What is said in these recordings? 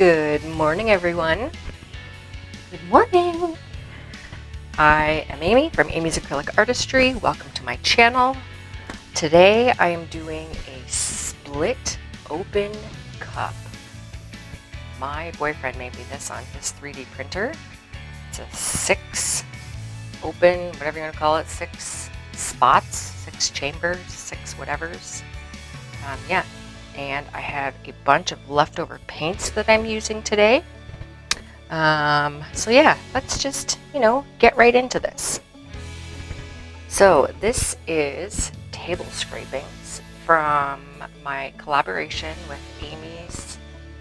Good morning, everyone. Good morning. I am Amy from Amy's Acrylic Artistry. Welcome to my channel. Today I am doing a split open cup. My boyfriend made me this on his 3D printer. It's a 6 open, whatever you want to call it, 6 spots, 6 chambers, 6 whatevers. Yeah. And I have a bunch of leftover paints that I'm using today. So yeah, let's just, get right into this. So this is table scrapings from my collaboration with Amy's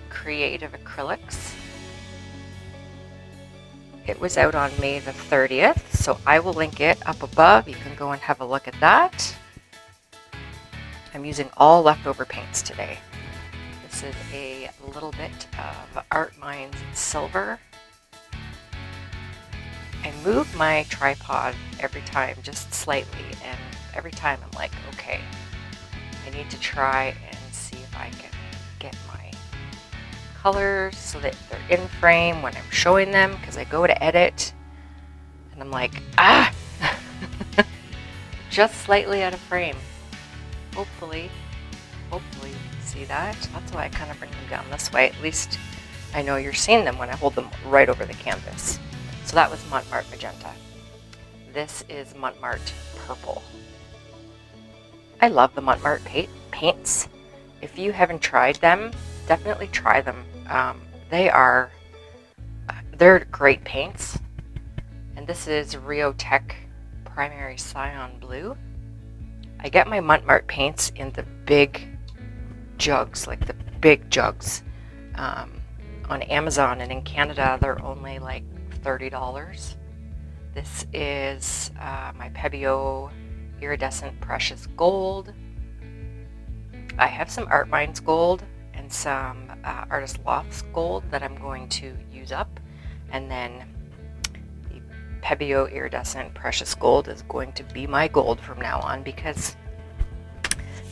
Creative Acrylics. It was out on May the 30th, so I will link it up above. You can go and have a look at that. I'm using all leftover paints today. This is a little bit of Art Minds Silver. I move my tripod every time, just slightly, and every time I'm like, okay, I need to try and see if I can get my colors so that they're in frame when I'm showing them, because I go to edit and I'm like, just slightly out of frame. Hopefully see that. That's why I kind of bring them down this way. At least I know you're seeing them when I hold them right over the canvas. So that was Mont Marte magenta. This is Mont Marte purple. I love the Mont Marte paints. If you haven't tried them, definitely try them. They're great paints. And this is Rheotech primary cyan blue. I get my Mont Marte paints in the big jugs, like the big jugs, on Amazon, and in Canada they're only like $30. This is my Pebeo iridescent precious gold. I have some Art Minds gold and some Artist Lofts gold that I'm going to use up, and then the Pebeo iridescent precious gold is going to be my gold from now on, because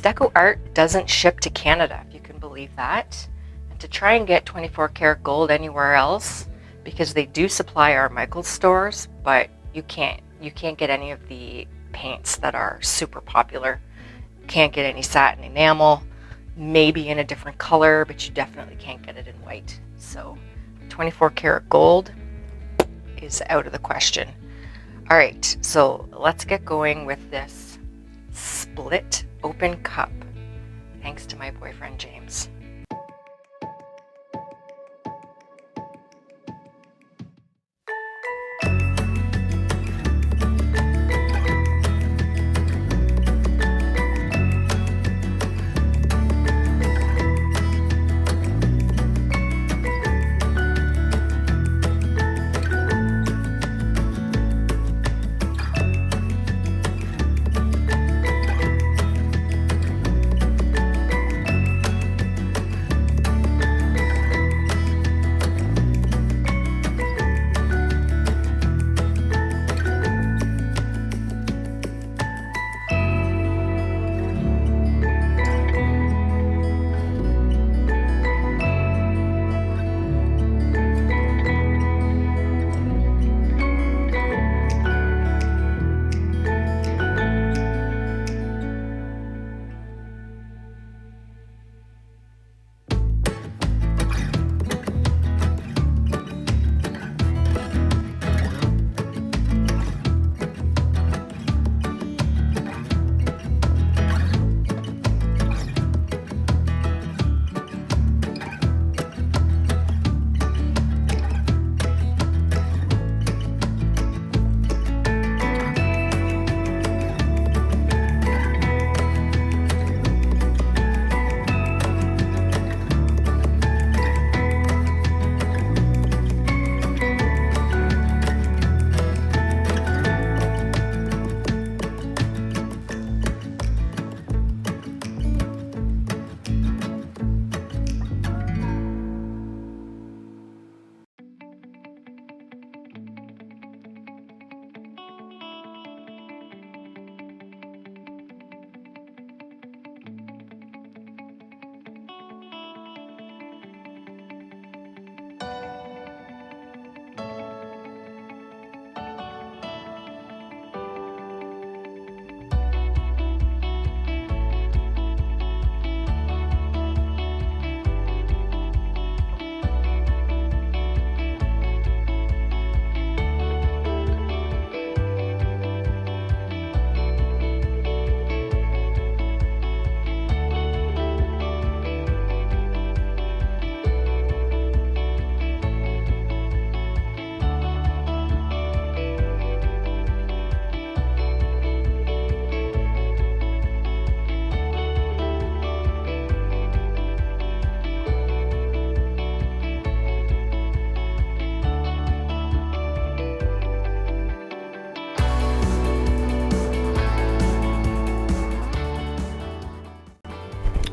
Deco Art doesn't ship to Canada, if you can believe that. And to try and get 24 karat gold anywhere else, because they do supply our Michaels stores, but you can't get any of the paints that are super popular. Can't get any satin enamel, maybe in a different color, but you definitely can't get it in white. So 24 karat gold is out of the question. All right, so let's get going with this split open cup, thanks to my boyfriend James.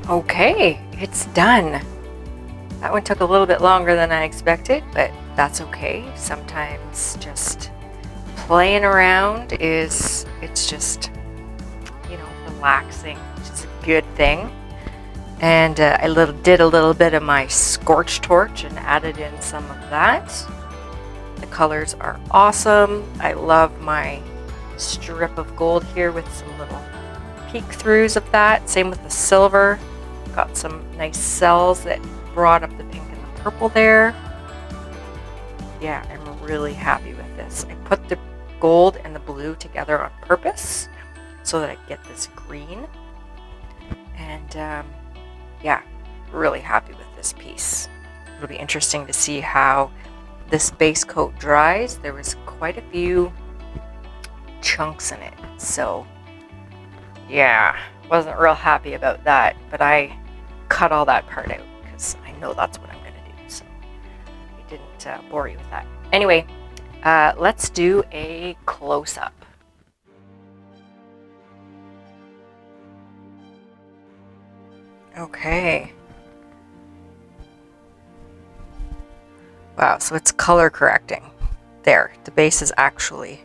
Okay, it's done. That one took a little bit longer than I expected, but that's okay. Sometimes just playing around it's just, you know, relaxing, which is a good thing. And I did a little bit of my scorch torch and added in some of that. The colors are awesome. I love my strip of gold here with some little peek throughs of that. Same with the silver. Got some nice cells that brought up the pink and the purple there. Yeah, I'm really happy with this. I put the gold and the blue together on purpose so that I get this green. And yeah, really happy with this piece. It'll be interesting to see how this base coat dries. There was quite a few chunks in it, so yeah, wasn't real happy about that, but I cut all that part out because I know that's what I'm going to do, so I didn't bore you with that. Anyway, let's do a close-up. Okay. Wow, so it's color correcting. There, the base is actually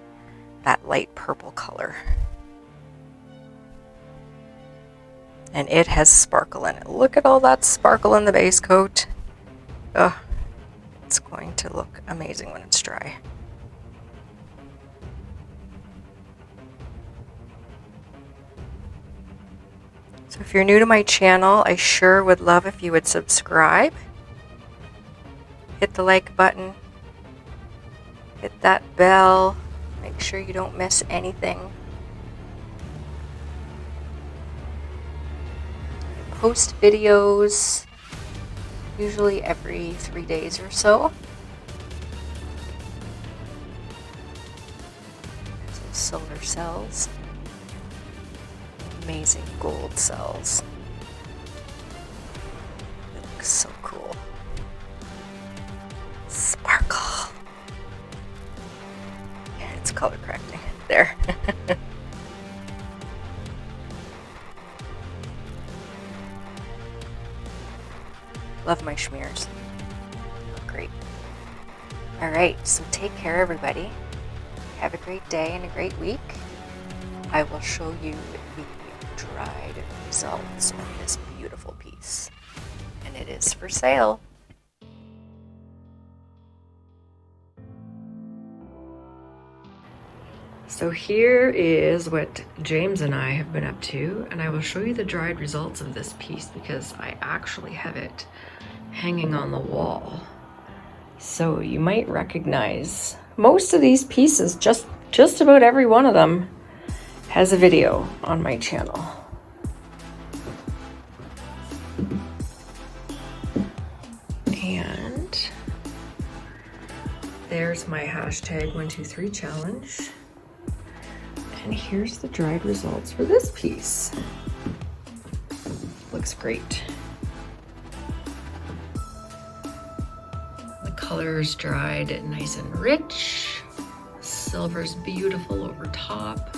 that light purple color. And it has sparkle in it. Look at all that sparkle in the base coat. Ugh, it's going to look amazing when it's dry. So if you're new to my channel, I sure would love if you would subscribe. Hit the like button. Hit that bell. Make sure you don't miss anything. I post videos usually every 3 days or so. There's those solar cells. Amazing gold cells. It looks so cool. Sparkle. Yeah, it's color correcting there. Love my shmears. Look great. Alright, so take care everybody. Have a great day and a great week. I will show you the dried results of this beautiful piece. And it is for sale. So here is what James and I have been up to, and I will show you the dried results of this piece because I actually have it hanging on the wall. So you might recognize most of these pieces, just about every one of them has a video on my channel. And there's my #123 challenge. And here's the dried results for this piece. Looks great. The color's dried nice and rich. Silver's beautiful over top.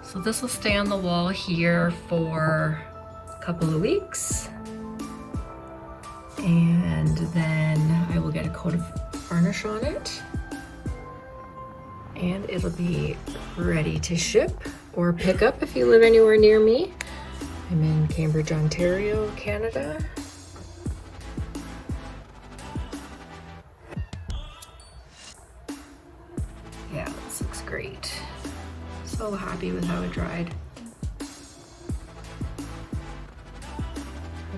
So this will stay on the wall here for a couple of weeks. And then I will get a coat of varnish on it. And it'll be ready to ship or pick up if you live anywhere near me. I'm in Cambridge, Ontario, Canada. Yeah, this looks great. So happy with how it dried.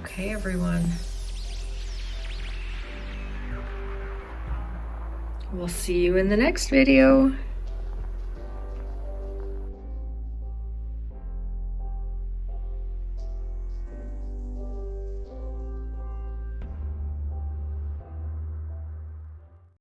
Okay, everyone. We'll see you in the next video.